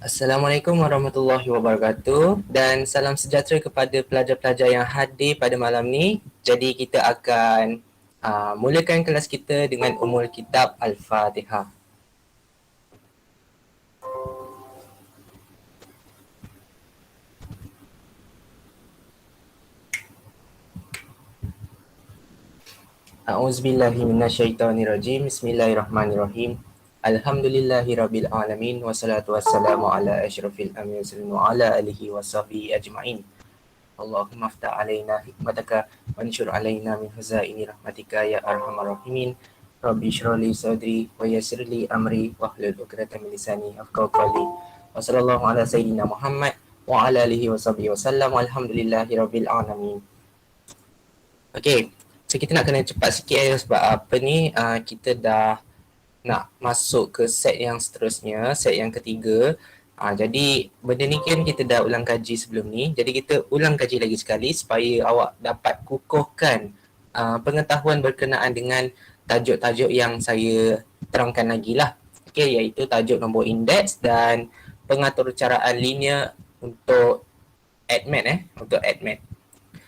Assalamualaikum warahmatullahi wabarakatuh dan salam sejahtera kepada pelajar-pelajar yang hadir pada malam ni. Jadi kita akan mulakan kelas kita dengan Ummul Kitab Al-Fatihah. A'udzubillahi minasyaitonirrajim. Bismillahirrahmanirrahim. Alhamdulillahirabbil alamin wassalatu wassalamu ala asyrafil anbiya'i wa ala alihi washabihi ajmain. Allahumma aftah alaina hikmataka wanshur alaina min khazaini rahmatika ya arhamar rahimin. Rabbi shrahli sadri wa yassirli amri wahlul 'uqdatam min lisani yafqahu qawli. Wa sallallahu ala sayyidina Muhammad wa ala alihi washabihi wasallam. Alhamdulillahi rabbil alamin. Okey. So kita nak kena cepat sikit sebab apa ni kita dah nak masuk ke set yang seterusnya, set yang ketiga. Jadi benda ni kan kita dah ulang kaji sebelum ni. Jadi kita ulang kaji lagi sekali supaya awak dapat kukuhkan pengetahuan berkenaan dengan tajuk-tajuk yang saya terangkan lagi lah. Okay, iaitu tajuk nombor indeks dan pengaturcaraan linear untuk ADMAT untuk ADMAT.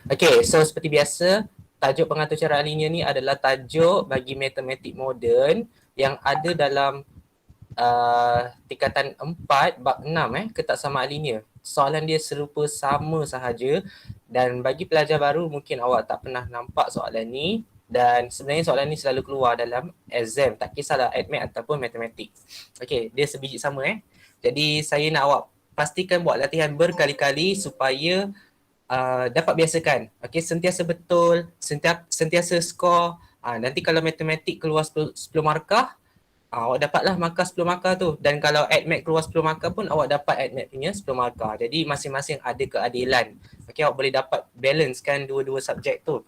Okay, so seperti biasa, tajuk pengaturcaraan linear ni adalah tajuk bagi matematik moden yang ada dalam tingkatan 4 bab 6 ketaksamaan linear. Soalan dia serupa sama sahaja dan bagi pelajar baru mungkin awak tak pernah nampak soalan ni dan sebenarnya soalan ni selalu keluar dalam exam, tak kisahlah ADMAT ataupun matematik. Okey, dia sebiji sama Jadi saya nak awak pastikan buat latihan berkali-kali supaya dapat biasakan. Okey, sentiasa betul, sentiasa skor. Nanti kalau matematik keluar 10 markah, awak dapatlah markah 10 markah tu. Dan kalau ADMAT keluar 10 markah pun awak dapat ADMAT punya 10 markah. Jadi masing-masing ada keadilan. Okey, awak boleh dapat balance kan dua-dua subjek tu.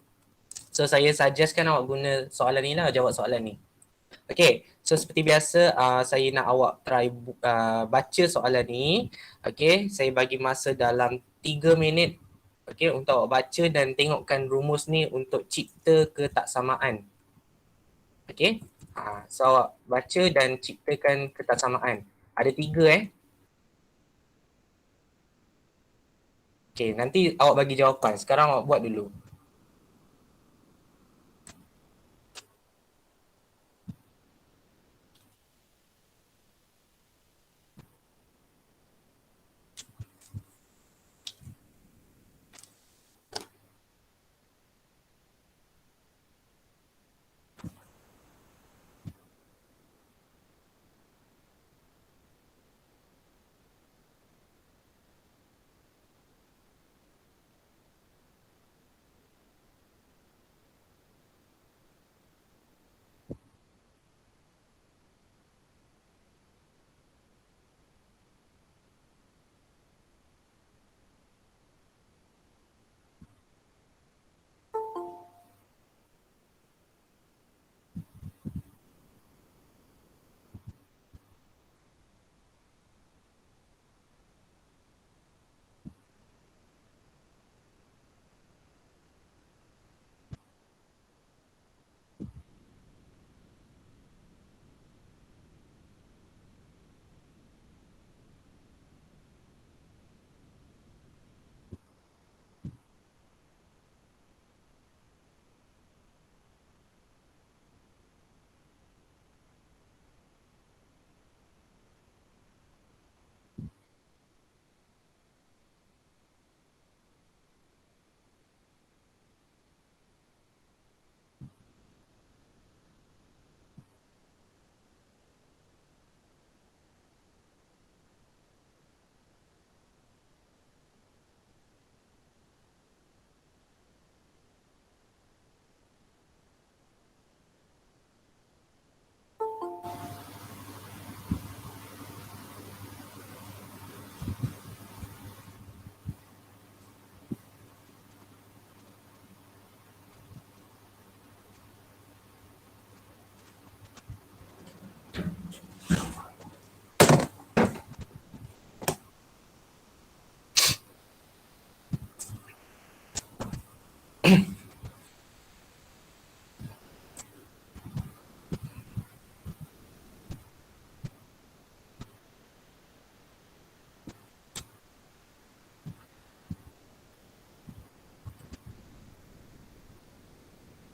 So saya suggestkan awak guna soalan ni lah, jawab soalan ni. Okey, so seperti biasa saya nak awak try baca soalan ni. Okey, saya bagi masa dalam 3 minit untuk awak baca dan tengokkan rumus ni untuk cipta ketaksamaan. Okey. So awak baca dan ciptakan ketaksamaan. Ada 3 Okey, nanti awak bagi jawapan. Sekarang awak buat dulu.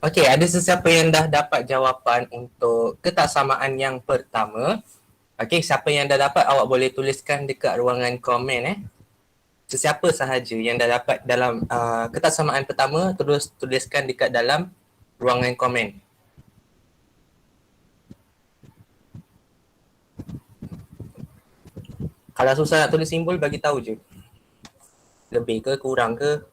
Okey, ada sesiapa yang dah dapat jawapan untuk ketaksamaan yang pertama? Okey, siapa yang dah dapat awak boleh tuliskan dekat ruangan komen Sesiapa sahaja yang dah dapat dalam ketaksamaan pertama, terus tuliskan dekat dalam ruangan komen. Kalau susah nak tulis simbol, bagi tahu je. Lebih ke kurang ke?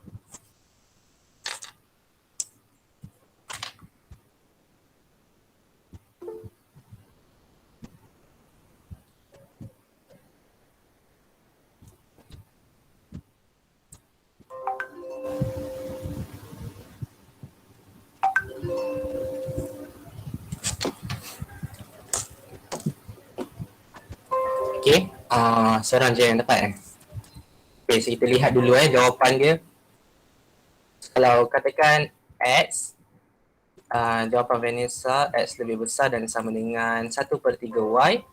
Okey, seorang je yang dapat Okey, so kita lihat dulu jawapan dia. Kalau katakan X, jawapan Vanessa, X lebih besar dan sama dengan 1/3 Y.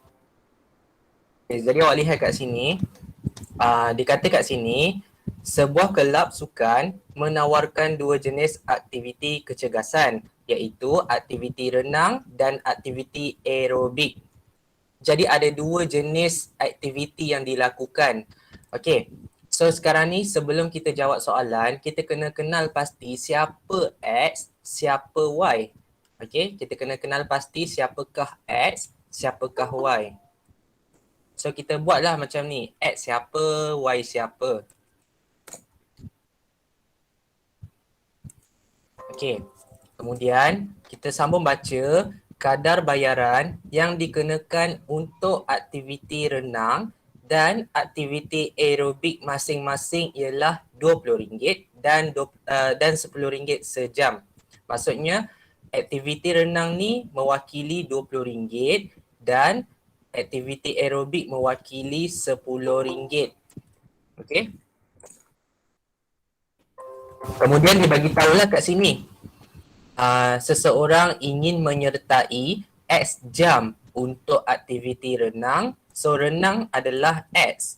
Okay, jadi awak lihat kat sini, dikata kat sini, sebuah kelab sukan menawarkan dua jenis aktiviti kecergasan, iaitu aktiviti renang dan aktiviti aerobik. Jadi ada dua jenis aktiviti yang dilakukan. Okey, so sekarang ni sebelum kita jawab soalan, kita kena kenal pasti siapa X, siapa Y. Okey, kita kena kenal pasti siapakah X, siapakah Y. So kita buatlah macam ni, X siapa, Y siapa. Okey, kemudian kita sambung baca kadar bayaran yang dikenakan untuk aktiviti renang dan aktiviti aerobik masing-masing ialah RM20 dan RM10 sejam. Maksudnya aktiviti renang ni mewakili RM20 dan aktiviti aerobik mewakili RM10. Okey. Kemudian dia bagi tahulah kat sini. Seseorang ingin menyertai X jam untuk aktiviti renang. So renang adalah X.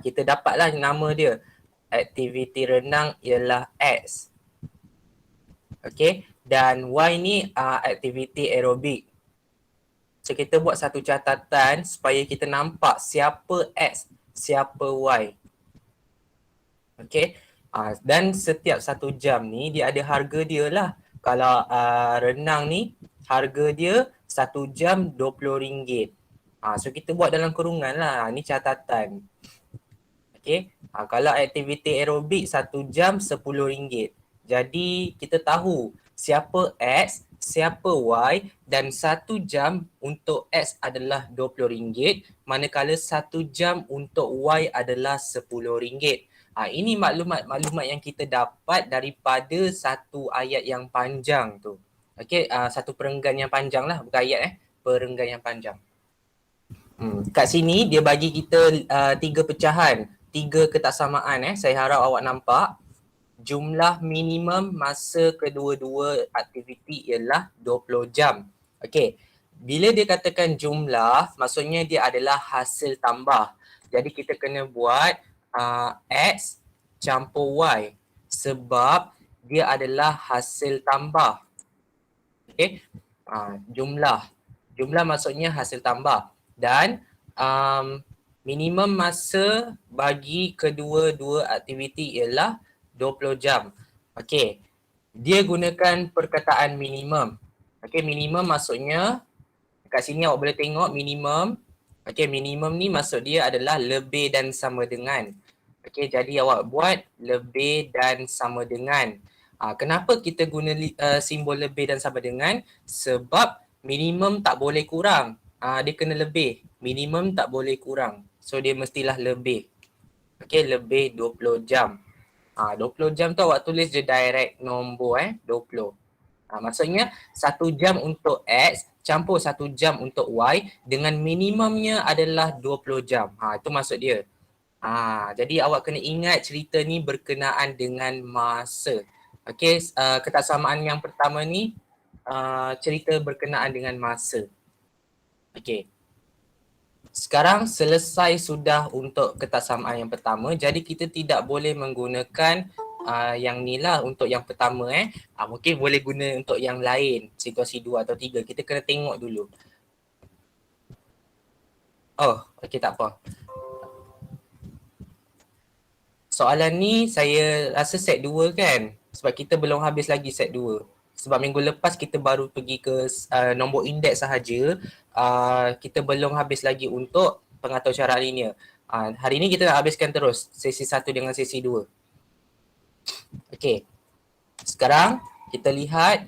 Kita dapatlah nama dia. Aktiviti renang ialah X. Okey. Dan Y ni aktiviti aerobik. So kita buat satu catatan supaya kita nampak siapa X, siapa Y. Okey. Dan setiap 1 jam ni dia ada harga dia lah. Kalau renang ni harga dia 1 jam RM20. So kita buat dalam kurungan lah. Ni catatan. Okey. Kalau aktiviti aerobik 1 jam RM10. Jadi kita tahu siapa X, siapa Y dan 1 jam untuk X adalah RM20, manakala 1 jam untuk Y adalah RM10. Ini maklumat-maklumat yang kita dapat daripada satu ayat yang panjang tu. Okey, satu perenggan yang panjang lah, bukan ayat perenggan yang panjang. Kat sini dia bagi kita 3 pecahan, 3 ketaksamaan Saya harap awak nampak. Jumlah minimum masa kedua-dua aktiviti ialah 20 jam. Okey. Bila dia katakan jumlah, maksudnya dia adalah hasil tambah. Jadi kita kena buat X campur Y sebab dia adalah hasil tambah. Okey. Jumlah maksudnya hasil tambah. Dan minimum masa bagi kedua-dua aktiviti ialah 20 jam. Okey. Dia gunakan perkataan minimum. Okey, minimum maksudnya kat sini awak boleh tengok minimum. Okey, minimum ni maksud dia adalah lebih dan sama dengan. Okey, jadi awak buat lebih dan sama dengan. Kenapa kita guna simbol lebih dan sama dengan? Sebab minimum tak boleh kurang. Dia kena lebih. Minimum tak boleh kurang. So dia mestilah lebih. Okey, lebih 20 jam. 20 jam tu awak tulis je direct nombor 20. Maksudnya 1 jam untuk X campur 1 jam untuk Y dengan minimumnya adalah 20 jam. Itu maksud dia. Jadi awak kena ingat cerita ni berkenaan dengan masa. Okey, ketaksamaan yang pertama ni cerita berkenaan dengan masa. Okey. Sekarang selesai sudah untuk ketaksamaan yang pertama. Jadi kita tidak boleh menggunakan yang ni lah untuk yang pertama mungkin boleh guna untuk yang lain, situasi 2 atau 3. Kita kena tengok dulu. Oh, okey, tak apa. Soalan ni saya rasa set 2 kan, sebab kita belum habis lagi set 2. Sebab minggu lepas kita baru pergi ke nombor indeks sahaja, kita belum habis lagi untuk pengatur cara linear. Hari ni kita nak habiskan terus sesi 1 dengan sesi 2. Okey, sekarang kita lihat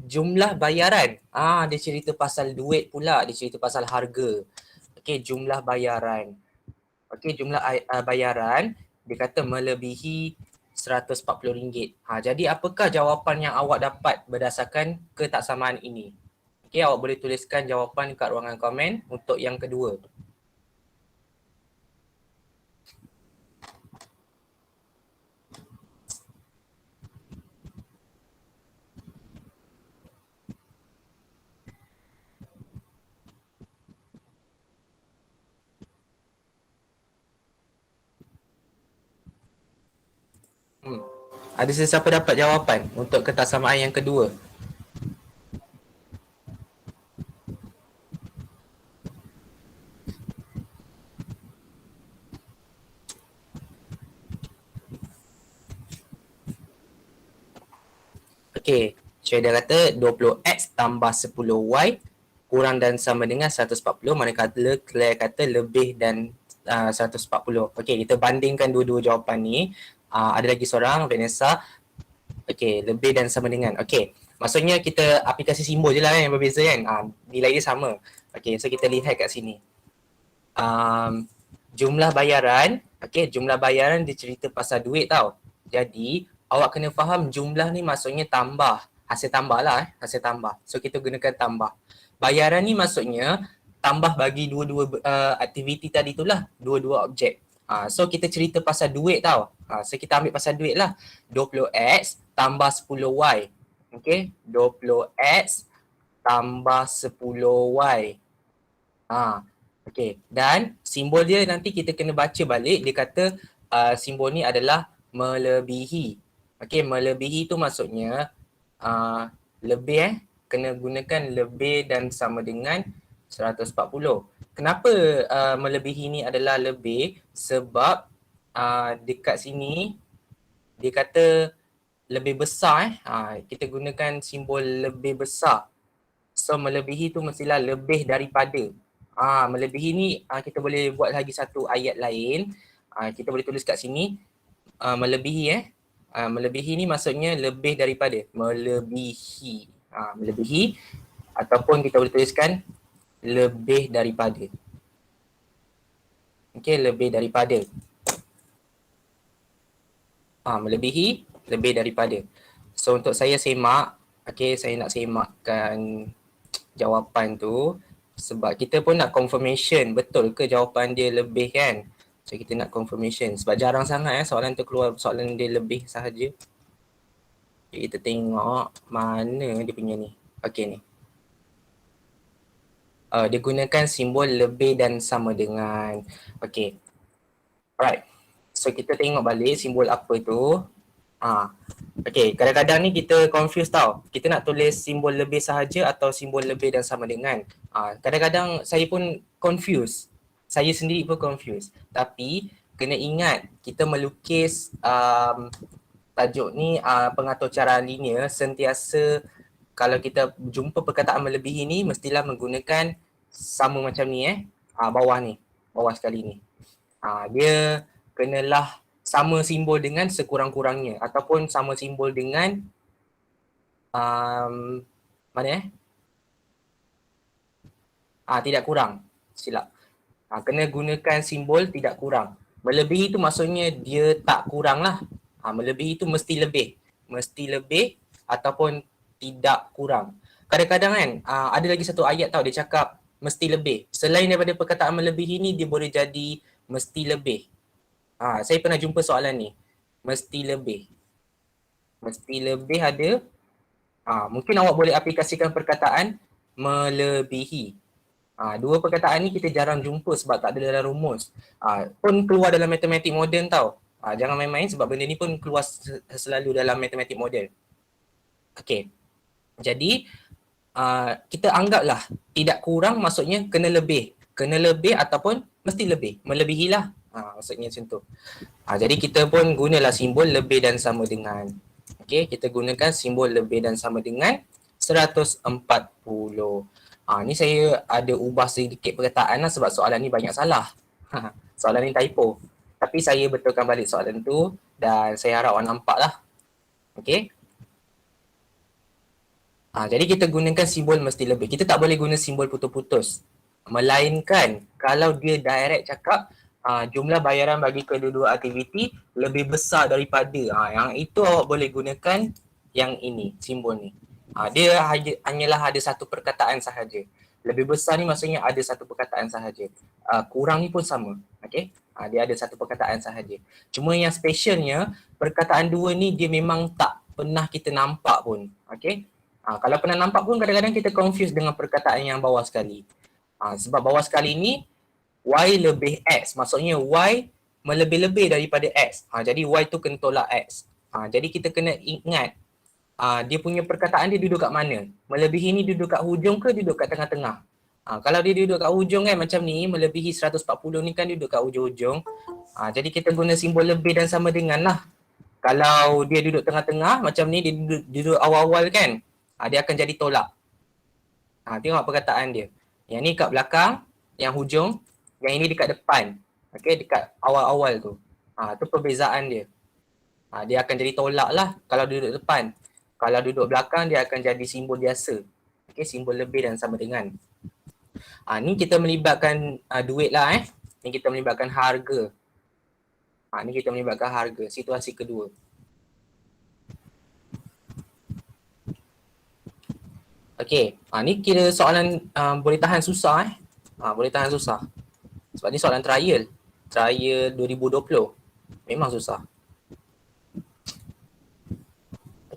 jumlah bayaran. Dia cerita pasal duit pula, dia cerita pasal harga. Okey, jumlah bayaran. Okey, jumlah bayaran dia kata melebihi RM140. Jadi apakah jawapan yang awak dapat berdasarkan ketaksamaan ini? Okey, awak boleh tuliskan jawapan kat ruangan komen untuk yang kedua. Ada sesiapa dapat jawapan untuk ketaksamaan yang kedua? Okey, Syeda kata 20x tambah 10y kurang dan sama dengan 140, manakala Claire kata lebih dan 140. Okey, kita bandingkan dua-dua jawapan ni. Ada lagi seorang, Vanessa. Okey, lebih dan sama dengan. Okey, maksudnya kita aplikasi simbol je lah yang berbeza kan. Nilai dia sama. Okey, so kita lihat kat sini. Jumlah bayaran, okey, jumlah bayaran dia cerita pasal duit tau. Jadi, awak kena faham jumlah ni maksudnya tambah. Hasil tambah lah hasil tambah. So, kita gunakan tambah. Bayaran ni maksudnya tambah bagi dua-dua aktiviti tadi tu lah, dua-dua objek. So, kita cerita pasal duit tau. So, kita ambil pasal duit lah. 20x tambah 10y. Okay, 20x tambah 10y. Okay, dan simbol dia nanti kita kena baca balik. Dia kata simbol ni adalah melebihi. Okay, melebihi tu maksudnya lebih kena gunakan lebih dan sama dengan 140. Kenapa melebihi ni adalah lebih? Sebab dekat sini dia kata lebih besar kita gunakan simbol lebih besar. So melebihi tu mestilah lebih daripada. Melebihi ni kita boleh buat lagi satu ayat lain. Kita boleh tulis kat sini melebihi melebihi ni maksudnya lebih daripada. Melebihi. Melebihi ataupun kita boleh tuliskan lebih daripada. Okey, lebih daripada. Melebihi, lebih daripada. So untuk saya semak, okey, saya nak semakkan jawapan tu sebab kita pun nak confirmation betul ke jawapan dia lebih kan. So kita nak confirmation sebab jarang sangat soalan tu keluar soalan dia lebih sahaja. Okay, kita tengok mana dia punya ni. Okey ni. Dia gunakan simbol lebih dan sama dengan. Okey. Alright. So kita tengok balik simbol apa tu. Okay, kadang-kadang ni kita confuse tau. Kita nak tulis simbol lebih sahaja atau simbol lebih dan sama dengan. Kadang-kadang saya pun confuse. Saya sendiri pun confuse. Tapi kena ingat kita melukis tajuk ni pengatur cara linear sentiasa kalau kita jumpa perkataan melebihi ni mestilah menggunakan sama macam ni bawah ni. Bawah sekali ni. Dia kenalah sama simbol dengan sekurang-kurangnya ataupun sama simbol dengan mana tidak kurang. Silap. Kena gunakan simbol tidak kurang. Melebihi tu maksudnya dia tak kurang lah. Melebihi tu mesti lebih. Mesti lebih ataupun tidak kurang. Kadang-kadang kan ada lagi satu ayat tau dia cakap mesti lebih. Selain daripada perkataan melebihi ni dia boleh jadi mesti lebih. Saya pernah jumpa soalan ni. Mesti lebih. Mesti lebih ada. Mungkin awak boleh aplikasikan perkataan melebihi. Dua perkataan ni kita jarang jumpa sebab tak ada dalam rumus. Pun keluar dalam matematik moden tau. Jangan main-main sebab benda ni pun keluar selalu dalam matematik model. Okey. Jadi kita anggaplah tidak kurang maksudnya kena lebih. Kena lebih ataupun mesti lebih. Melebihilah. Maksudnya macam tu. Jadi kita pun gunalah simbol lebih dan sama dengan. Okey, kita gunakan simbol lebih dan sama dengan 140. Ni saya ada ubah sedikit perkataan lah sebab soalan ni banyak salah. Soalan ni typo. Tapi saya betulkan balik soalan tu dan saya harap awak nampak lah. Okey. Jadi kita gunakan simbol mesti lebih. Kita tak boleh guna simbol putus-putus. Melainkan kalau dia direct cakap jumlah bayaran bagi kedua-dua aktiviti lebih besar daripada. Yang itu awak boleh gunakan yang ini, simbol ni. Dia hanyalah ada satu perkataan sahaja. Lebih besar ni maksudnya ada satu perkataan sahaja. Kurang ni pun sama. Okay? Dia ada satu perkataan sahaja. Cuma yang specialnya, perkataan dua ni dia memang tak pernah kita nampak pun. Okay? Kalau pernah nampak pun kadang-kadang kita confuse dengan perkataan yang bawah sekali. Sebab bawah sekali ni Y lebih X. Maksudnya Y melebih-lebih daripada X. Jadi Y tu kena tolak X. Jadi kita kena ingat dia punya perkataan dia duduk kat mana. Melebihi ni duduk kat hujung ke duduk kat tengah-tengah. Kalau dia duduk kat hujung kan macam ni, melebihi 140 ni kan duduk kat hujung-hujung. Jadi kita guna simbol lebih dan sama dengan lah. Kalau dia duduk tengah-tengah macam ni, dia duduk awal-awal kan. Dia akan jadi tolak. Tengok perkataan dia. Yang ni kat belakang, yang hujung, yang ini dekat depan. Okay, dekat awal-awal tu. Tu perbezaan dia. Dia akan jadi tolak lah kalau duduk depan. Kalau duduk belakang, dia akan jadi simbol biasa. Okay, simbol lebih dan sama dengan. Ni kita melibatkan duit lah Ni kita melibatkan harga. Ni kita melibatkan harga. Situasi kedua. Okey, ni kira soalan boleh tahan susah boleh tahan susah. Sebab ni soalan trial. Trial 2020. Memang susah.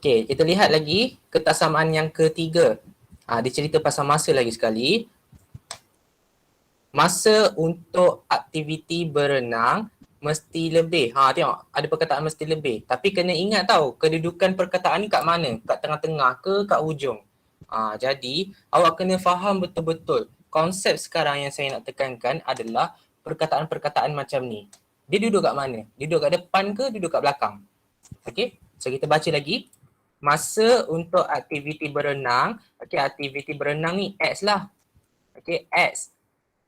Okey, kita lihat lagi ketaksamaan yang ketiga. Dia cerita pasal masa lagi sekali. Masa untuk aktiviti berenang mesti lebih. Tengok, ada perkataan mesti lebih. Tapi kena ingat tau, kedudukan perkataan ni kat mana? Kat tengah-tengah ke kat hujung? Jadi awak kena faham betul-betul konsep sekarang yang saya nak tekankan adalah perkataan-perkataan macam ni. Dia duduk kat mana? Dia duduk kat depan ke duduk kat belakang? Okay, so kita baca lagi. Masa untuk aktiviti berenang, okay, aktiviti berenang ni X lah. Okay, X.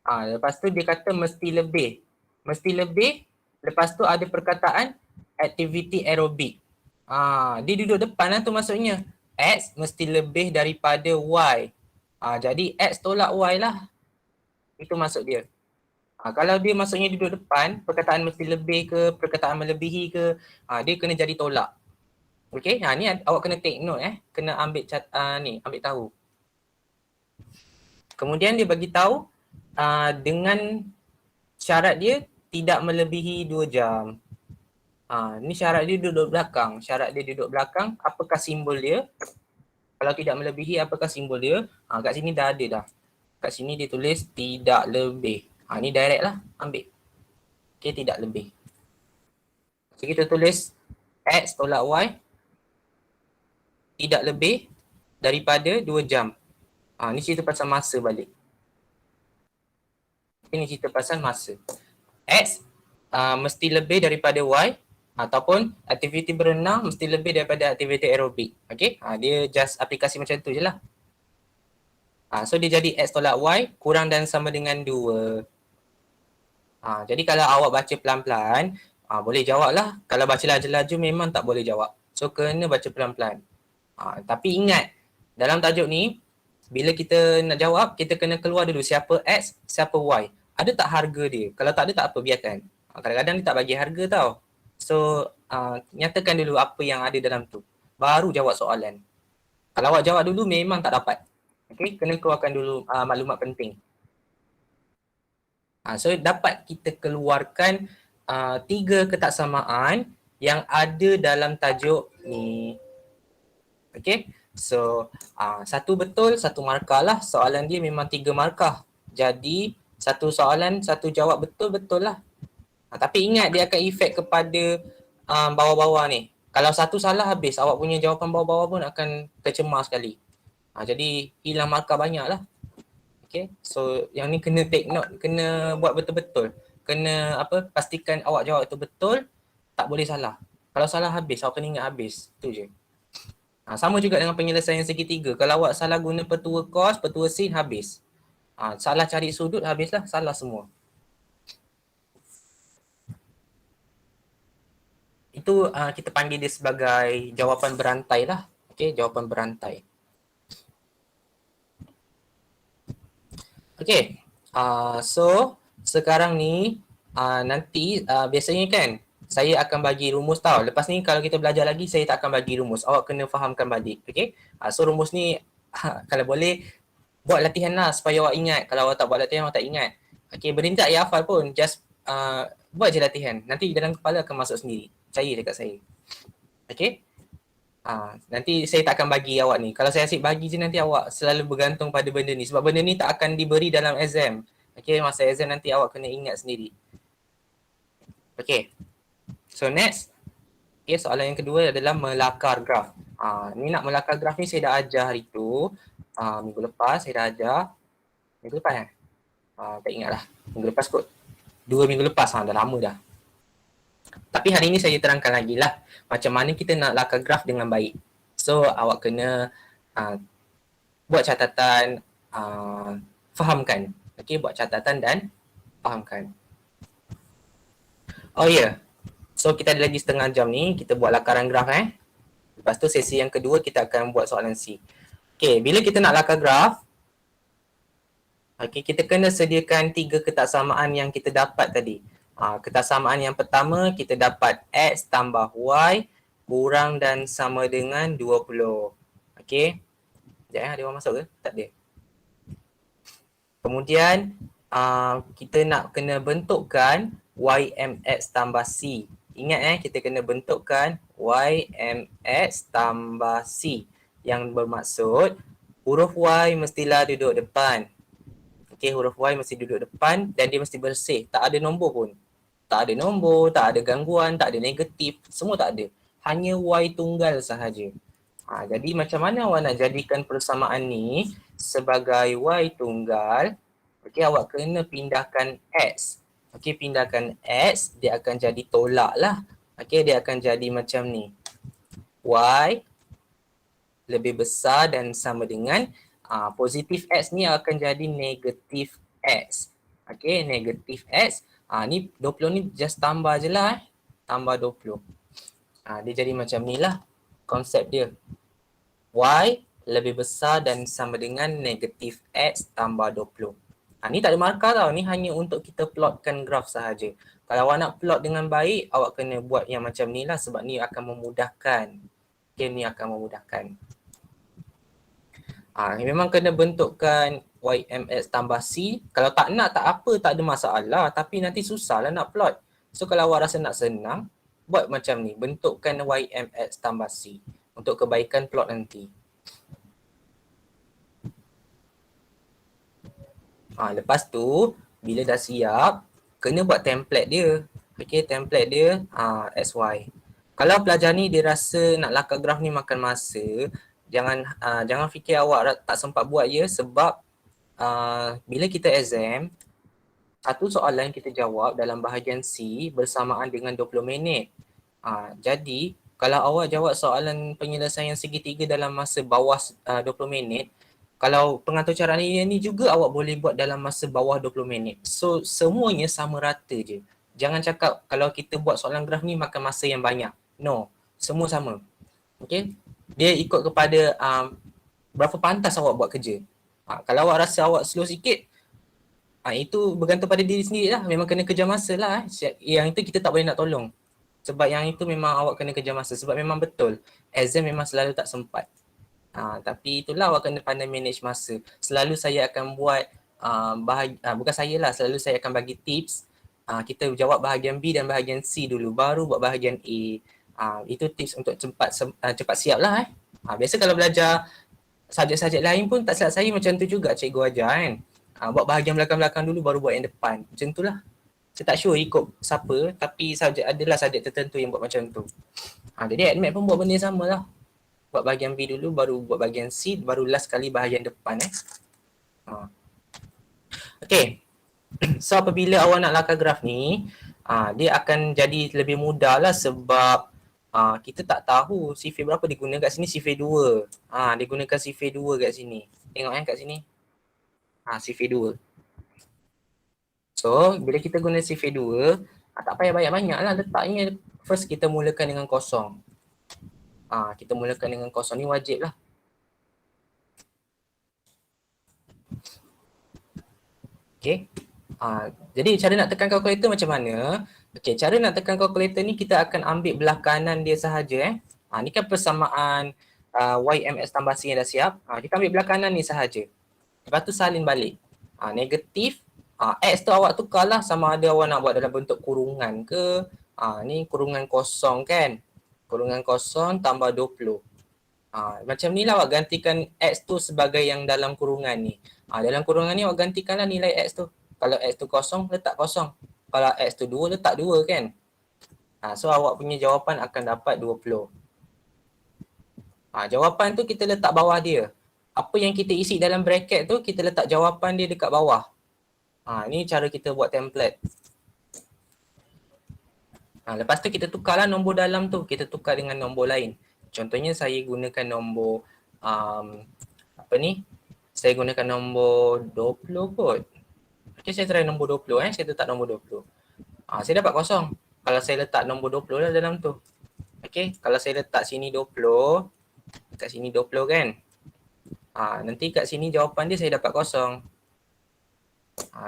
Lepas tu dia kata mesti lebih. Mesti lebih, lepas tu ada perkataan aktiviti aerobik. Dia duduk depan lah tu maksudnya. X mesti lebih daripada Y. Jadi X tolak Y lah. Itu maksud dia. Kalau dia maksudnya duduk depan, perkataan mesti lebih ke, perkataan melebihi ke, dia kena jadi tolak. Okay, ni awak kena take note kena ambil ambil tahu. Kemudian dia bagi tahu dengan syarat dia tidak melebihi 2 jam. Ni syarat dia duduk belakang. Syarat dia duduk belakang, apakah simbol dia? Kalau tidak melebihi, apakah simbol dia? Kat sini dah ada dah. Kat sini dia tulis tidak lebih. Ni direct lah, ambil. Okay, tidak lebih. So kita tulis X tolak Y tidak lebih daripada 2 jam. Ni cerita pasal masa balik. Ini cerita pasal masa. X mesti lebih daripada Y ataupun aktiviti berenang mesti lebih daripada aktiviti aerobik. Okay, dia just aplikasi macam tu je lah. So dia jadi X tolak Y kurang dan sama dengan 2. Jadi kalau awak baca pelan-pelan, boleh jawab lah. Kalau baca laju-laju memang tak boleh jawab. So kena baca pelan-pelan. Tapi ingat, dalam tajuk ni, bila kita nak jawab, kita kena keluar dulu siapa X, siapa Y. Ada tak harga dia? Kalau tak ada tak apa, biarkan. Kadang-kadang dia tak bagi harga tau. So, nyatakan dulu apa yang ada dalam tu. Baru jawab soalan. Kalau awak jawab dulu memang tak dapat. Okay, kena keluarkan dulu maklumat penting. So, dapat kita keluarkan 3 ketaksamaan yang ada dalam tajuk ni. Okay, so satu betul, satu markah lah. Soalan dia memang 3 markah. Jadi, satu soalan, satu jawab betul-betul lah. Tapi ingat dia akan efek kepada bawah-bawah ni. Kalau satu salah habis, awak punya jawapan bawah-bawah pun akan tercemar sekali. Jadi hilang markah banyak lah. Okay, so yang ni kena take note, kena buat betul-betul. Kena pastikan awak jawab itu betul, tak boleh salah. Kalau salah habis, awak kena ingat habis. Itu je. Sama juga dengan penyelesaian segitiga. Kalau awak salah guna petua cos, petua sin, habis. Salah cari sudut, habislah. Salah semua. Itu kita panggil dia sebagai jawapan berantai lah. Okay, jawapan berantai. Okay, so sekarang ni nanti biasanya kan saya akan bagi rumus tau. Lepas ni kalau kita belajar lagi, saya tak akan bagi rumus. Awak kena fahamkan balik. Okay, so rumus ni kalau boleh buat latihan lah supaya awak ingat. Kalau awak tak buat latihan, awak tak ingat. Okay, benda ni tak payah hafal pun. Just buat je latihan. Nanti dalam kepala akan masuk sendiri. Percaya dekat saya. Okay. Nanti saya tak akan bagi awak ni. Kalau saya asyik bagi je, nanti awak selalu bergantung pada benda ni. Sebab benda ni tak akan diberi dalam exam. Okay, masa exam nanti awak kena ingat sendiri. Okay. So next. Okay, soalan yang kedua adalah melakar graf. Ni nak melakar graf ni saya dah ajar hari tu. Minggu lepas saya dah ajar. Minggu lepas tak ingat lah. Minggu lepas kot. 2 minggu lepas, dah lama dah. Tapi hari ni saya terangkan lagi lah macam mana kita nak lakar graf dengan baik. So awak kena buat catatan, fahamkan. Okay, buat catatan dan fahamkan. Oh ya, yeah. So kita ada lagi setengah jam ni, kita buat lakaran graf Lepas tu sesi yang kedua kita akan buat soalan C. Okay, bila kita nak lakar graf, okay, kita kena sediakan 3 ketaksamaan yang kita dapat tadi. Ketaksamaan yang pertama kita dapat X tambah Y kurang dan sama dengan 20. Okay. Sekejap ada orang masuk ke? Tak ada. Kemudian kita nak kena bentukkan YMX tambah C. Ingat kita kena bentukkan YMX tambah C. Yang bermaksud huruf Y mestilah duduk depan. Okay, huruf Y mesti duduk depan dan dia mesti bersih. Tak ada nombor pun. Tak ada nombor, tak ada gangguan, tak ada negatif. Semua tak ada. Hanya Y tunggal sahaja. Jadi macam mana awak nak jadikan persamaan ni sebagai Y tunggal? Okay, awak kena pindahkan X. Okay, pindahkan X, dia akan jadi tolak lah. Okay, dia akan jadi macam ni. Y lebih besar dan sama dengan positif X ni akan jadi negatif X. Okay, negatif X. Ni 20 ni just tambah je lah Tambah 20. Dia jadi macam ni lah konsep dia. Y lebih besar dan sama dengan negatif X tambah 20. Ni tak ada markah tau. Ni hanya untuk kita plotkan graf sahaja. Kalau awak nak plot dengan baik, awak kena buat yang macam ni lah sebab ni akan memudahkan. Okay, ni akan memudahkan. Memang kena bentukkan YMX tambah C. Kalau tak nak, tak apa, tak ada masalah. Tapi nanti susah lah nak plot. So kalau awak rasa nak senang, buat macam ni. Bentukkan YMX tambah C. Untuk kebaikan plot nanti. Lepas tu, bila dah siap, kena buat template dia. Okay, template dia XY. Kalau pelajar ni dia rasa nak lakar graf ni makan masa, jangan fikir awak tak sempat buat ya sebab bila kita exam, satu soalan kita jawab dalam bahagian C bersamaan dengan 20 minit. Jadi kalau awak jawab soalan penyelesaian segitiga dalam masa bawah 20 minit, kalau pengatur cara linear ni juga awak boleh buat dalam masa bawah 20 minit. So semuanya sama rata je. Jangan cakap kalau kita buat soalan graf ni makan masa yang banyak. No, semua sama. Okay, dia ikut kepada berapa pantas awak buat kerja. Kalau awak rasa awak slow sikit, itu bergantung pada diri sendiri lah. Memang kena kejar masa lah. Yang itu kita tak boleh nak tolong. Sebab yang itu memang awak kena kejar masa. Sebab memang betul, exam memang selalu tak sempat. Tapi itulah awak kena pandai manage masa. Selalu saya akan buat bukan saya lah, selalu saya akan bagi tips. Kita jawab bahagian B dan bahagian C dulu, baru buat bahagian A. Itu tips untuk cepat siap lah Biasa kalau belajar subjek-subjek lain pun tak silap saya macam tu juga cikgu ajar kan. Buat bahagian belakang-belakang dulu baru buat yang depan. Macam tu lah. Saya tak sure ikut siapa, tapi adalah subjek tertentu yang buat macam tu. Jadi AdMed pun buat benda yang sama lah. Buat bahagian B dulu, baru buat bahagian C, baru last kali bahagian depan Okay. So apabila awak nak lakar graf ni, dia akan jadi lebih mudah lah sebab kita tak tahu sifir berapa digunakan kat sini, sifir 2. Dia gunakan sifir 2 kat sini. Tengok kat sini. Sifir 2. So bila kita guna sifir 2, tak payah banyak-banyak lah letaknya. First kita mulakan dengan kosong. Kita mulakan dengan kosong ni wajib lah. Okay. Jadi cara nak tekan kalkulator macam mana? Okay, cara nak tekan kalkulator ni kita akan ambil belah kanan dia sahaja. Ni kan persamaan YMX tambah C yang dah siap. Kita ambil belah kanan ni sahaja. Lepas tu salin balik. Negatif. X tu awak tukarlah sama ada awak nak buat dalam bentuk kurungan ke. Ni kurungan kosong kan. Kurungan kosong tambah 20. Macam ni lah awak gantikan X tu sebagai yang dalam kurungan ni. Dalam kurungan ni awak gantikanlah nilai X tu. Kalau X tu kosong, letak kosong. Kalau X tu 2, letak 2 kan. So awak punya jawapan akan dapat 20. Jawapan tu kita letak bawah dia. Apa yang kita isi dalam bracket tu, kita letak jawapan dia dekat bawah. Ni cara kita buat template. Lepas tu kita tukarlah nombor dalam tu. Kita tukar dengan nombor lain. Contohnya saya gunakan nombor saya gunakan nombor 20 kot. Okay, saya try nombor 20 saya letak nombor 20. Saya dapat kosong. Kalau saya letak nombor 20 lah dalam tu. Okay, kalau saya letak sini 20, kat sini 20 kan. Nanti kat sini jawapan dia saya dapat kosong.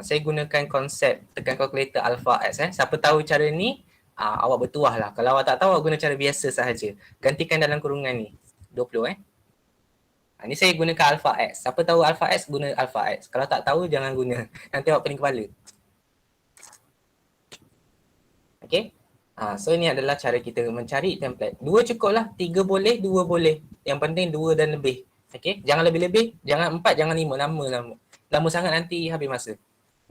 Saya gunakan konsep tekan kalkulator alpha X. Siapa tahu cara ni, awak bertuah lah. Kalau awak tak tahu, awak guna cara biasa sahaja. Gantikan dalam kurungan ni, 20 Ni saya gunakan alpha X. Siapa tahu alpha X, guna alpha X. Kalau tak tahu, jangan guna. Nanti awak pening kepala. Okay. So ini adalah cara kita mencari template. 2 cukup lah. 3 boleh, 2 boleh. Yang penting 2 dan lebih. Okay. Jangan lebih-lebih. Jangan 4, jangan 5. Lama-lama. Lama sangat nanti habis masa.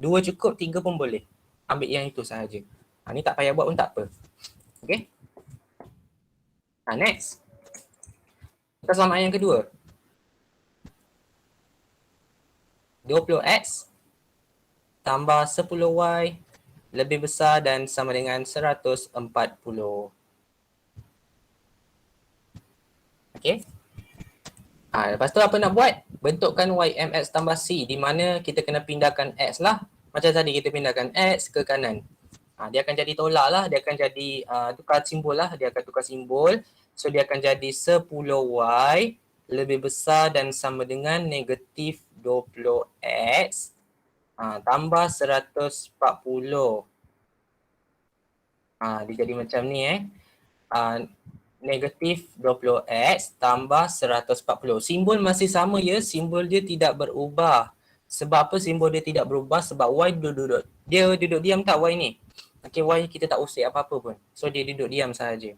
2 cukup, 3 pun boleh. Ambil yang itu sahaja. Ni tak payah buat pun tak apa. Okay. Next. Persamaan yang kedua. 20x tambah 10y lebih besar dan sama dengan 140. Okay. Lepas tu apa nak buat? Bentukkan YMX tambah C di mana kita kena pindahkan X lah. Macam tadi kita pindahkan X ke kanan. Dia akan jadi tolak lah. Dia akan jadi tukar simbol lah. Dia akan tukar simbol. So dia akan jadi 10y lebih besar dan sama dengan negatif 20x tambah 140. Dia jadi macam ni negatif 20x tambah 140. Simbol masih sama ya, simbol dia tidak berubah. Sebab apa simbol dia tidak berubah? Sebab y duduk. Dia duduk diam tak y ni? Okay, y kita tak usik apa-apa pun. So dia duduk diam sahaja.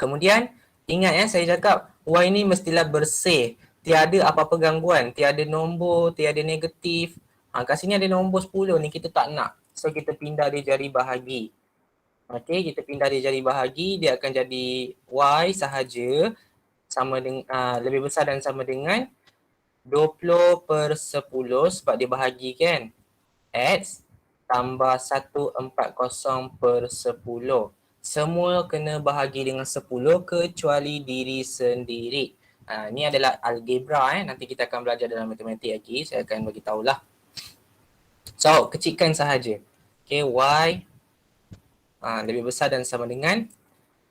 Kemudian ingat saya cakap y ni mestilah bersih. Tiada apa-apa gangguan, tiada nombor, tiada negatif. Kat sini ada nombor 10 ni kita tak nak. So kita pindah dia jari bahagi. Okay, kita pindah dia jari bahagi, dia akan jadi y sahaja sama dengan lebih besar dan sama dengan 20/10 sebab dia bahagi kan. X tambah 140/10. Semua kena bahagi dengan 10 kecuali diri sendiri. Ni adalah algebra nanti kita akan belajar dalam matematik lagi. Saya akan bagi tahulah. So, kecilkan sahaja. Okay, y lebih besar dan sama dengan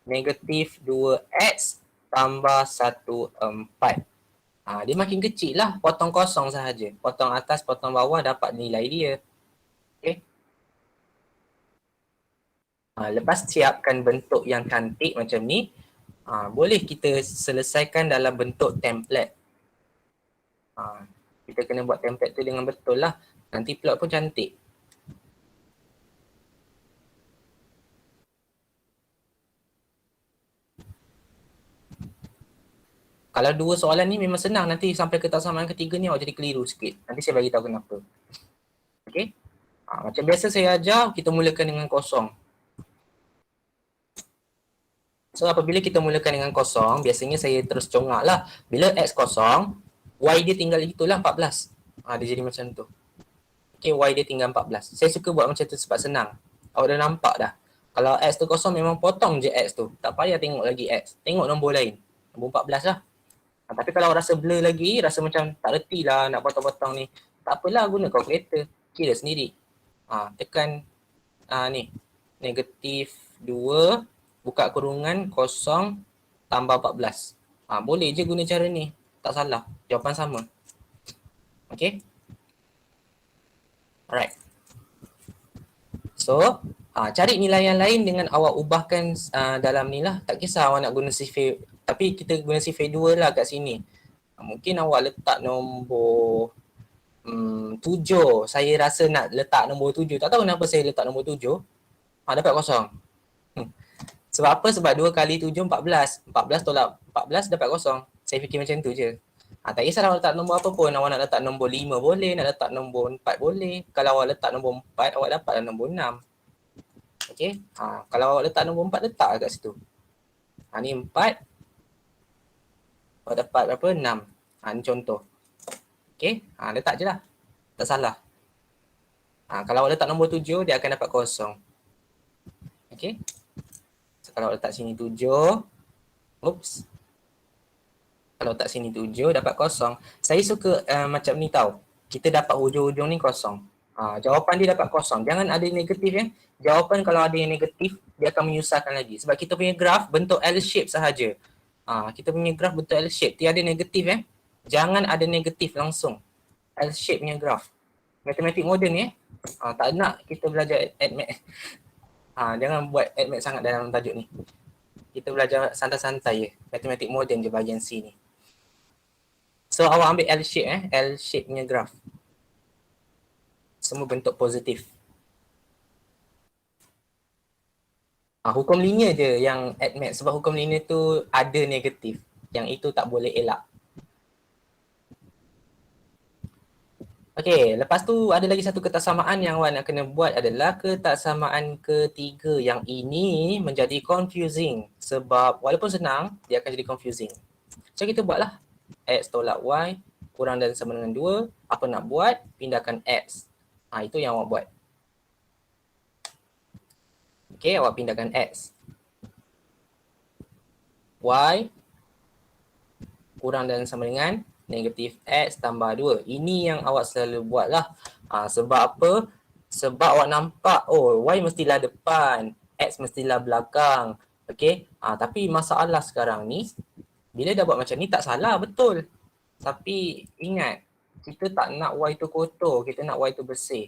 negatif 2x tambah 14. Dia makin kecil lah. Potong kosong sahaja. Potong atas, potong bawah dapat nilai dia. Okay. Lepas siapkan bentuk yang cantik macam ni, boleh kita selesaikan dalam bentuk template. Kita kena buat template tu dengan betul lah. Nanti plot pun cantik. Kalau 2 soalan ni memang senang. Nanti sampai ke persamaan ketiga ni awak jadi keliru sikit. Nanti saya bagi tahu kenapa. Okay. Macam biasa saya ajar, kita mulakan dengan kosong. So apabila kita mulakan dengan kosong, biasanya saya terus congak lah. Bila X kosong, Y dia tinggal itulah 14. Dia jadi macam tu. Okay, Y dia tinggal 14. Saya suka buat macam tu sebab senang. Awak dah nampak dah. Kalau X tu kosong, memang potong je X tu. Tak payah tengok lagi X. Tengok nombor lain. Nombor 14 lah. Tapi kalau rasa blur lagi, rasa macam tak reti lah nak potong-potong ni, tak apalah, guna kalkulator. Kira sendiri. Tekan ni. Negatif 2, buka kurungan, kosong, tambah 14. Boleh je guna cara ni. Tak salah. Jawapan sama. Okay. Alright. So, cari nilai yang lain dengan awak ubahkan dalam ni lah. Tak kisah awak nak guna sifir. Tapi kita guna sifir 2 lah kat sini. Mungkin awak letak nombor 7. Saya rasa nak letak nombor 7. Tak tahu kenapa saya letak nombor 7. Dapat kosong. Sebab apa? Sebab 2 kali 7, 14. 14 tolak 14 dapat kosong. Saya fikir macam tu je. Tak kisah awak letak nombor apa pun. Awak nak letak nombor 5 boleh, nak letak nombor 4 boleh. Kalau awak letak nombor 4, awak dapatlah nombor 6. Okay. Kalau awak letak nombor 4, letak kat situ. Ni 4. Awak dapat berapa? 6. Ni contoh. Okay. Letak je lah. Tak salah. Kalau awak letak nombor 7, dia akan dapat kosong. Okay. So, kalau letak sini 7. Oops. Kalau letak sini 7, dapat kosong. Saya suka macam ni tau. Kita dapat hujung-hujung ni kosong. Jawapan dia dapat kosong. Jangan ada negatif ya. Jawapan kalau ada yang negatif, dia akan menyusahkan lagi. Sebab kita punya graf bentuk L shape sahaja. Kita punya graf bentuk L shape. Tiada negatif ya. Jangan ada negatif langsung. L shape punya graf. Matematik moden ya. Tak nak kita belajar ADMAT. Jangan buat ADMAT sangat dalam tajuk ni. Kita belajar santai-santai je. Matematik moden je bahagian C ni. So awak ambil L shape L shape punya graf. Semua bentuk positif. Hukum linear je yang ADMAT. Sebab hukum linear tu ada negatif. Yang itu tak boleh elak. Okey, lepas tu ada lagi satu ketaksamaan yang awak nak kena buat adalah ketaksamaan ketiga. Yang ini menjadi confusing. Sebab walaupun senang, dia akan jadi confusing. So kita buatlah. X tolak Y kurang dan sama dengan 2. Apa nak buat? Pindahkan X. Itu yang awak buat. Okey, awak pindahkan X. Y kurang dan sama dengan negatif X tambah 2. Ini yang awak selalu buat lah. Sebab apa? Sebab awak nampak, Y mestilah depan, X mestilah belakang. Okey. Tapi masalah sekarang ni, bila dah buat macam ni tak salah, betul. Tapi ingat, kita tak nak Y tu kotor, kita nak Y tu bersih.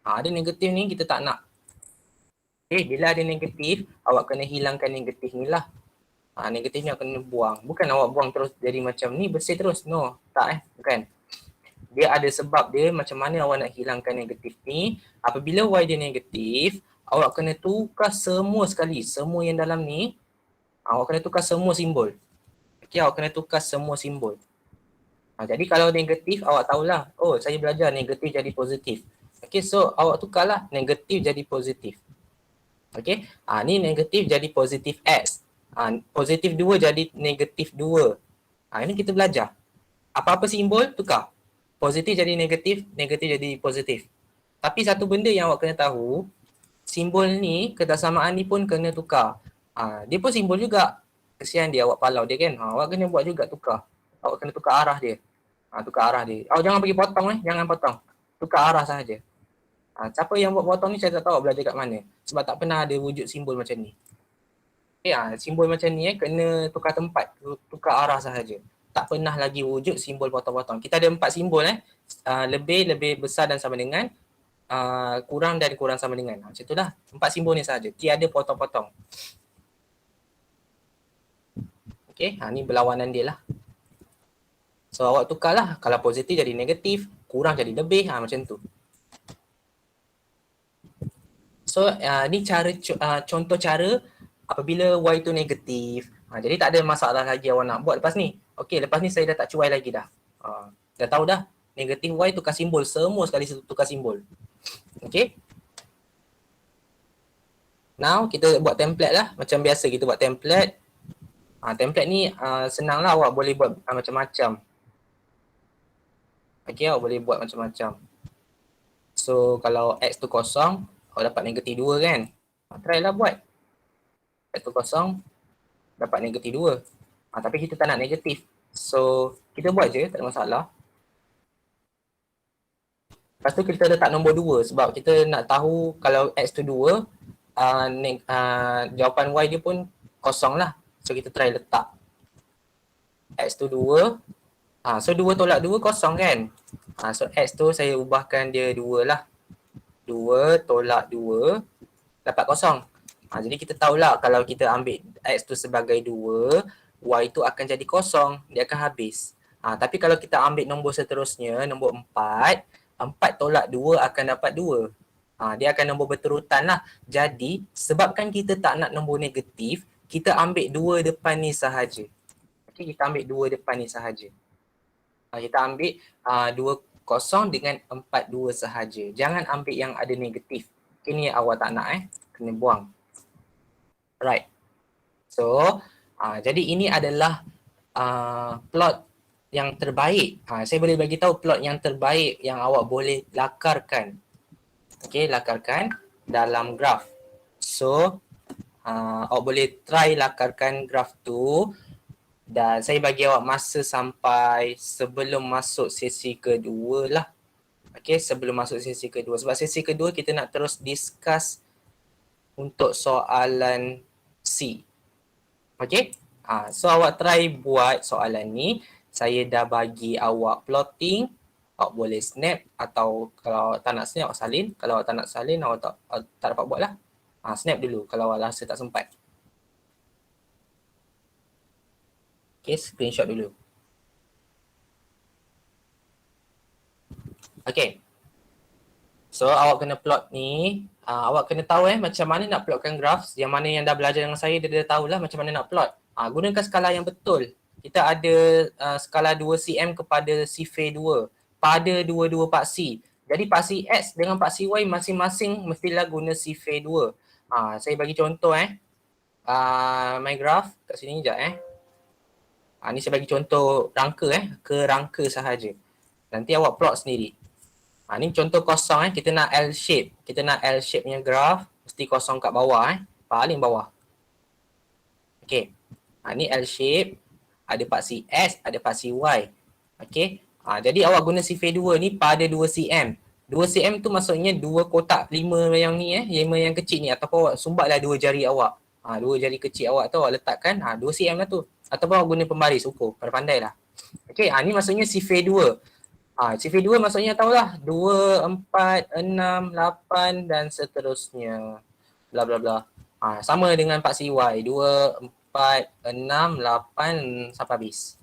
Ada negatif ni kita tak nak. Okay, bila ada negatif, awak kena hilangkan negatif ni lah. Negatif ni awak kena buang. Bukan awak buang terus jadi macam ni, bersih terus. No, tak bukan. Dia ada sebab dia macam mana awak nak hilangkan negatif ni. Apabila Y dia negatif, awak kena tukar semua sekali. Semua yang dalam ni, awak kena tukar semua simbol. Okay, awak kena tukar semua simbol. Jadi kalau negatif, awak tahulah. Saya belajar negatif jadi positif. Okay, so awak tukarlah negatif jadi positif. Okay, ni negatif jadi positif X. Positif 2 jadi negatif 2. Ini kita belajar. Apa-apa simbol, tukar. Positif jadi negatif, negatif jadi positif. Tapi satu benda yang awak kena tahu, simbol ni, ketaksamaan ni pun kena tukar. Dia pun simbol juga. Kesian dia, awak palau dia kan. Awak kena buat juga tukar. Awak kena tukar arah dia. Tukar arah dia. Jangan bagi potong jangan potong. Tukar arah sahaja. Siapa yang buat potong ni saya tak tahu belajar kat mana. Sebab tak pernah ada wujud simbol macam ni. Okay, simbol macam ni kena tukar tempat, tukar arah sahaja. Tak pernah lagi wujud simbol potong-potong. Kita ada 4 simbol lebih, lebih besar dan sama dengan, kurang dan kurang sama dengan. Macam itulah. 4 simbol ni sahaja. Tiada potong-potong. Okay, ni berlawanan dia lah. So awak tukarlah. Kalau positif jadi negatif, kurang jadi lebih, macam tu. So ni cara contoh cara apabila Y tu negatif. Jadi tak ada masalah lagi awak nak buat lepas ni. Okey, lepas ni saya dah tak cuai lagi dah. Dah tahu dah. Negatif Y tukar simbol. Semua sekali tukar simbol. Okey. Now kita buat template lah. Macam biasa kita buat template. Template ni senang lah, awak boleh buat macam-macam. Okay, awak boleh buat macam-macam. So kalau X tu kosong, awak dapat negatif 2 kan. Try lah buat. X tu kosong, dapat negatif 2. Tapi kita tak nak negatif. So kita buat je, tak ada masalah. Lepas tu kita letak nombor 2 sebab kita nak tahu kalau X tu 2, jawapan Y dia pun kosong lah. So kita try letak X tu 2. So 2 tolak 2 kosong kan. So X tu saya ubahkan dia 2 lah. 2 tolak 2 dapat kosong. Jadi kita tahulah kalau kita ambil X tu sebagai 2, Y tu akan jadi kosong. Dia akan habis. Tapi kalau kita ambil nombor seterusnya, nombor 4, 4 tolak 2 akan dapat 2. Dia akan nombor berterutan lah. Jadi sebabkan kita tak nak nombor negatif, kita ambil 2 depan ni sahaja. Okay, kita ambil 2 depan ni sahaja. Kita ambil 2 kosong dengan 4 2 sahaja. Jangan ambil yang ada negatif. Ini awak tak nak kena buang. Right. So jadi ini adalah plot yang terbaik. Saya boleh bagi tahu plot yang terbaik yang awak boleh lakarkan. Okay, lakarkan dalam graf. So awak boleh try lakarkan graf tu. Dan saya bagi awak masa sampai sebelum masuk sesi kedua lah. Okay, sebelum masuk sesi kedua. Sebab sesi kedua kita nak terus discuss untuk soalan C. Okay, so awak try buat soalan ni. Saya dah bagi awak plotting. Awak boleh snap atau kalau tak nak snap awak salin. Kalau awak tak nak salin awak tak dapat buat lah. Snap dulu kalau awak rasa tak sempat. Okay, screenshot dulu. Okay. So awak kena plot ni. Awak kena tahu macam mana nak plotkan graph. Yang mana yang dah belajar dengan saya, dia dah tahulah macam mana nak plot. Gunakan skala yang betul. Kita ada skala 2 cm kepada sifir 2 pada dua-dua paksi. Jadi paksi X dengan paksi Y masing-masing mestilah guna sifir 2. Saya bagi contoh my graph kat sini sekejap ni saya bagi contoh rangka ke rangka sahaja. Nanti awak plot sendiri. Ni contoh kosong kita nak L shape. Kita nak L shape punya graph mesti kosong kat bawah paling bawah. Okey. Ni L shape, ada paksi S, ada paksi Y. Okey. Jadi awak guna sifir 2 ni pada 2 cm. 2 cm tu maksudnya 2 kotak 5 yang ni 5 yang kecil ni, ataupun awak sumbatlah 2 jari awak. 2 jari kecil awak tu awak letakkan 2 cm lah tu. Ataupun awak guna pembaris ukur, pandai-pandai lah. Okey, ni maksudnya sifir 2. Sifir 2 maksudnya tahulah 2, 4, 6, 8 dan seterusnya. Bla bla bla. Sama dengan paksi Y, 2, 4, 6, 8 sampai habis.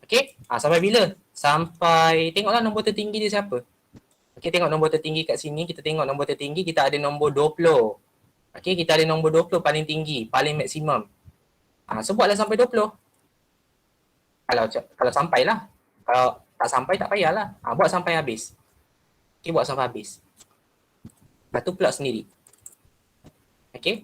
Okey, sampai bila? Sampai tengoklah nombor tertinggi dia siapa. Okey, tengok nombor tertinggi kat sini, kita tengok nombor tertinggi kita ada nombor 20. Okey, kita ada nombor 20 paling tinggi, paling maksimum. So buatlah sampai 20. Kalau sampailah. Kalau tak sampai tak payahlah. Buat sampai habis. Okey, buat sampai habis. Lepas tu plot sendiri. Okey.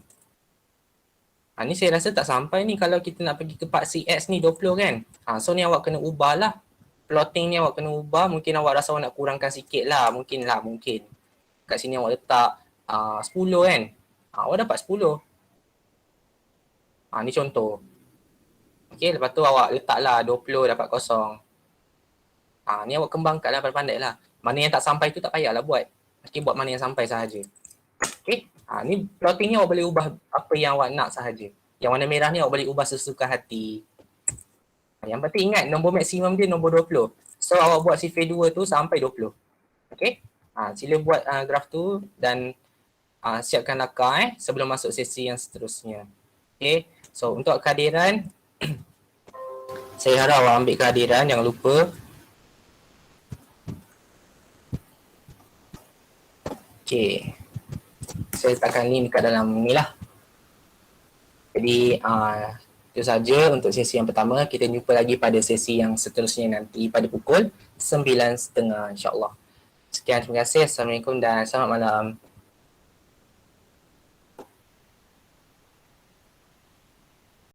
Ni saya rasa tak sampai ni kalau kita nak pergi ke paksi X ni 20 kan. So ni awak kena ubahlah. Plotting ni awak kena ubah. Mungkin awak rasa awak nak kurangkan sikit lah. Mungkin. Kat sini awak letak 10 kan. Awak dapat 10. Ni contoh. Okey, lepas tu awak letaklah 20 dapat kosong. Ni awak kembangkan lah, pandai-pandai lah. Mana yang tak sampai tu tak payahlah buat. Okey, buat mana yang sampai sahaja. Okey, ni plotting ni awak boleh ubah apa yang awak nak sahaja. Yang warna merah ni awak boleh ubah sesuka hati. Yang penting ingat nombor maksimum dia nombor 20. So awak buat sifir 2 tu sampai 20. Okey, sila buat graf tu dan siapkan lakar sebelum masuk sesi yang seterusnya. Okey, so untuk kehadiran saya harap awak ambil kehadiran, jangan lupa. Okey, saya letakkan link dekat dalam ni lah. Jadi itu saja untuk sesi yang pertama. Kita jumpa lagi pada sesi yang seterusnya nanti pada pukul 9.30 insyaAllah. Sekian, terima kasih. Assalamualaikum dan selamat malam.